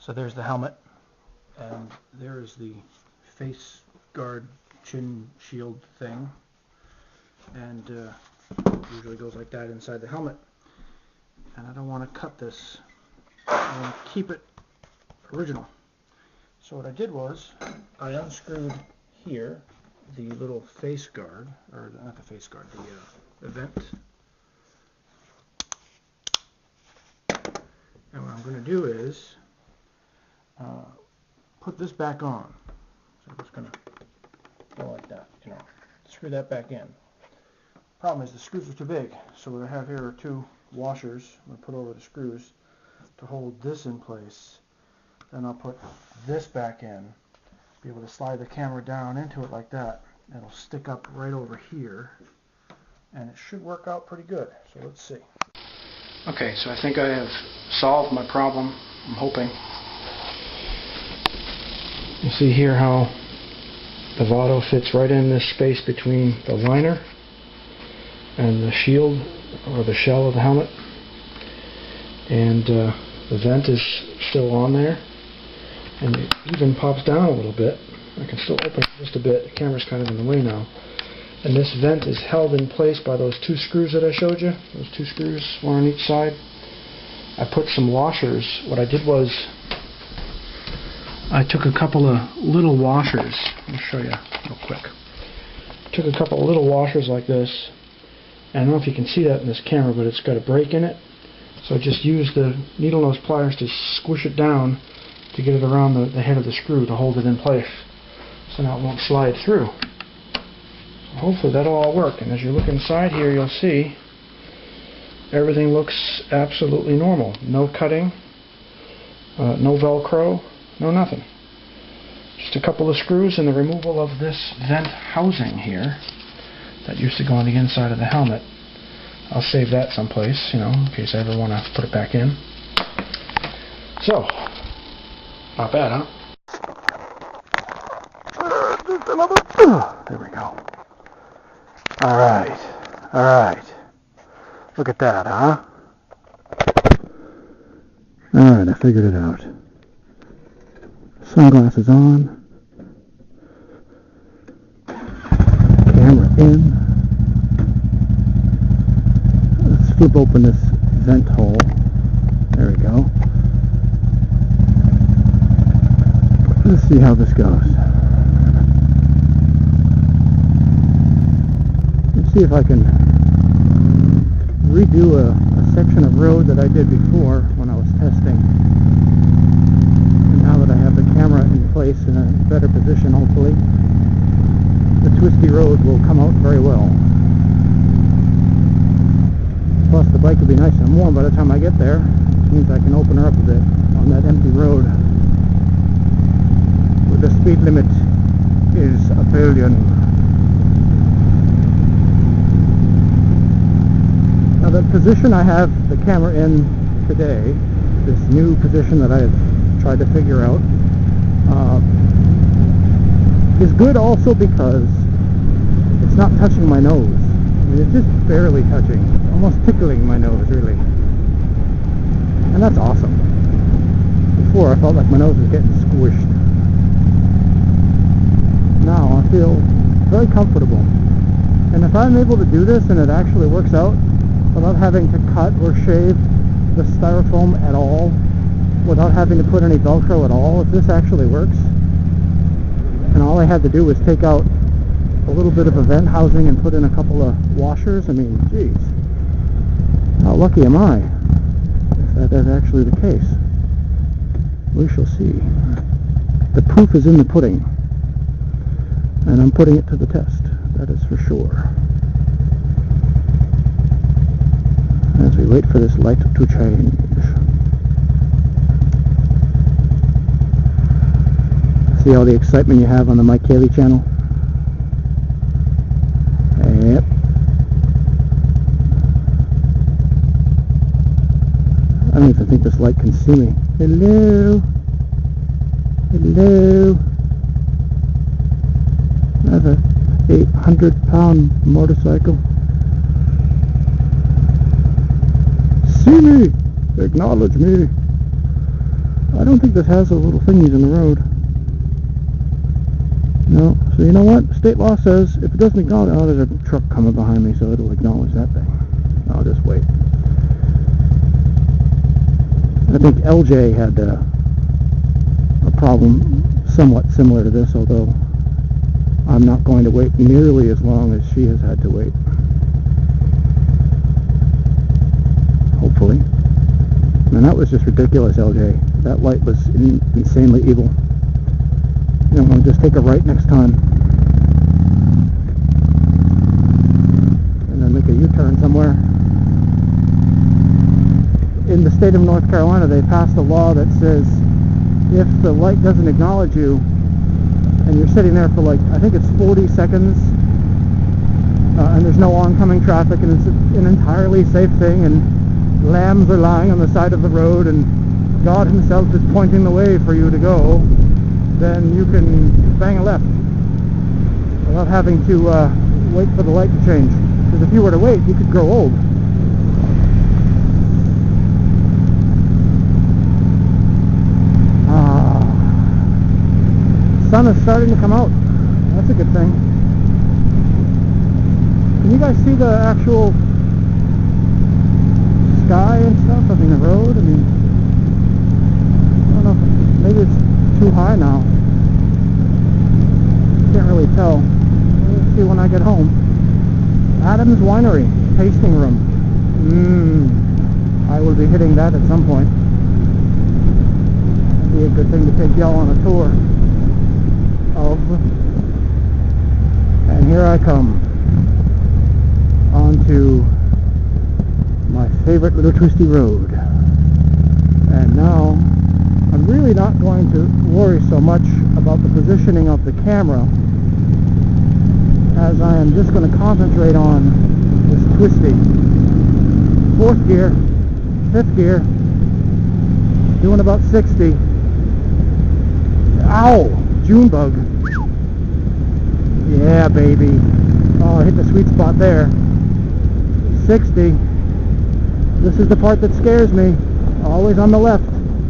So there's the helmet, and there's the face guard chin shield thing, and usually goes like that inside the helmet. And I don't want to cut this. I want to keep it original. So what I did was I unscrewed here the little face guard, or not the face guard, the vent. And what I'm going to do is put this back on. So I'm just going to go like that, screw that back in. Problem is the screws are too big, so what I have here are two washers I'm going to put over the screws to hold this in place. Then I'll put this back in, be able to slide the camera down into it like that. It'll stick up right over here, and it should work out pretty good. So let's see. Okay, so I think I have solved my problem, I'm hoping. You see here how the Vado fits right in this space between the liner and the shield, or the shell of the helmet. And the vent is still on there, and it even pops down a little bit. I can still open it just a bit. The camera's kind of in the way now. And this vent is held in place by those two screws that I showed you. Those two screws, one on each side. I put some washers. What I did was I took a couple of little washers. I'll show you real quick. Took a couple of little washers like this. And I don't know if you can see that in this camera, but it's got a break in it. So I just used the needle nose pliers to squish it down to get it around the head of the screw to hold it in place. So now it won't slide through. So hopefully that'll all work. And as you look inside here, you'll see everything looks absolutely normal. No cutting, no Velcro, no nothing. Just a couple of screws and the removal of this vent housing here that used to go on the inside of the helmet. I'll save that someplace, in case I ever want to put it back in. So, not bad, huh? Just another. There we go. Alright. Look at that, huh? Alright, I figured it out. Sunglasses on. Camera in. Let's flip open this vent hole. There we go. Let's see how this goes. Let's see if I can redo a section of road that I did before when I was testing. And now that I have the camera in place in a better position, hopefully, the twisty road will come out very well. Plus the bike will be nice and warm by the time I get there, which means I can open her up a bit on that empty road where the speed limit is 1 billion. Now the position I have the camera in today, this new position that I've tried to figure out, is good also because it's not touching my nose. I mean, it's just barely touching, almost tickling my nose, really. And that's awesome. Before, I felt like my nose was getting squished. Now, I feel very comfortable. And if I'm able to do this and it actually works out, without having to cut or shave the styrofoam at all, without having to put any Velcro at all, if this actually works, and all I had to do was take out a little bit of a vent housing and put in a couple of washers, I mean, geez, how lucky am I if that is actually the case? We shall see. The proof is in the pudding, and I'm putting it to the test, that is for sure. As we wait for this light to change. See all the excitement you have on the Mike Haley channel? Yep. I don't even think this light can see me. Hello? Hello? I have a 800-pound motorcycle. See me! Acknowledge me! I don't think this has those little thingies in the road. No. So you know what? State law says if it doesn't acknowledge... Oh, there's a truck coming behind me, so it'll acknowledge that thing. I'll just wait. I think LJ had a problem somewhat similar to this, although I'm not going to wait nearly as long as she has had to wait. Hopefully. Man, that was just ridiculous, LJ. That light was insanely evil. You don't want to just take a right next time. And then make a U-turn somewhere. In the state of North Carolina, they passed a law that says if the light doesn't acknowledge you, and you're sitting there for like, I think it's 40 seconds, and there's no oncoming traffic, and it's an entirely safe thing, and lambs are lying on the side of the road, and God himself is pointing the way for you to go, then you can bang a left without having to wait for the light to change. Because if you were to wait, you could grow old. Sun is starting to come out. That's a good thing. Can you guys see the actual sky and stuff? I mean, the road. I mean, I don't know if maybe it's too high now. Can't really tell. We'll see when I get home. Adams Winery, tasting room. I will be hitting that at some point. That'd be a good thing to take y'all on a tour of. And here I come onto my favorite little twisty road. And now I'm really not going to worry so much about the positioning of the camera as I am just going to concentrate on this twisty. 4th gear, 5th gear, doing about 60. Ow! June bug. Yeah, baby. Oh, I hit the sweet spot there. 60. This is the part that scares me. Always on the left.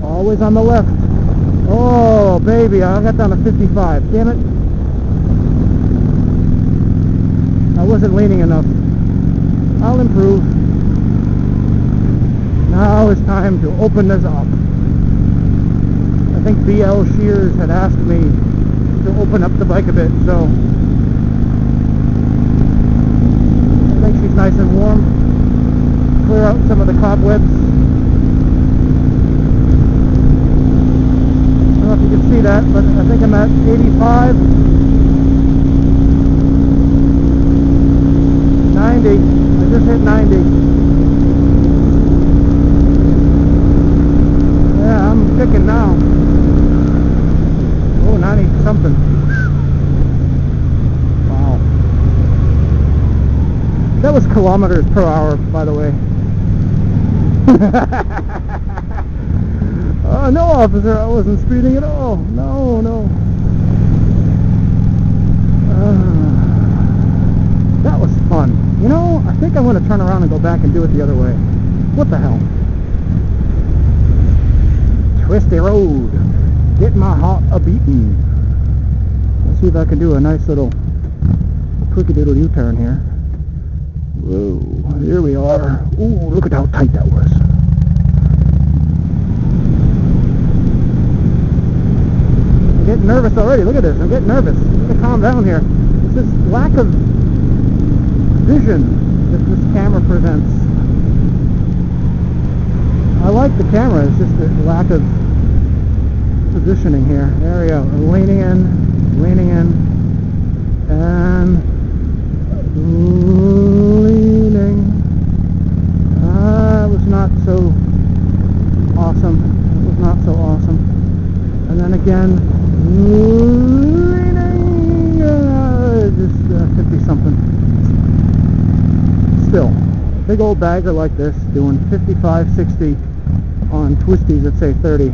Always on the left. Oh, baby, I got down to 55. Damn it. I wasn't leaning enough. I'll improve. Now it's time to open this up. I think BL Shears had asked me to open up the bike a bit, so I think she's nice and warm. Clear out some of the cobwebs. I don't know if you can see that, but I think I'm at 85. 90. I just hit 90. Yeah, I'm kicking now. Oh, 90 something. Wow. That was kilometers per hour, by the way. No, officer, I wasn't speeding at all. No, no. That was fun. You know, I think I'm going to turn around and go back and do it the other way. What the hell? Twisty road. Getting my heart a-beating. Let's see if I can do a nice little quick-a-doodle U-turn here. Whoa, here we are. Ooh, look at how tight that was. I'm getting nervous already. Look at this. I'm getting nervous. I'm going to calm down here. It's this lack of vision that this camera presents. I like the camera. It's just the lack of positioning here. There we go. Leaning in, and leaning. That was not so awesome. It was not so awesome. And then again, leaning. Just 50 something. Still, big old bagger like this doing 55, 60 on twisties that say 30.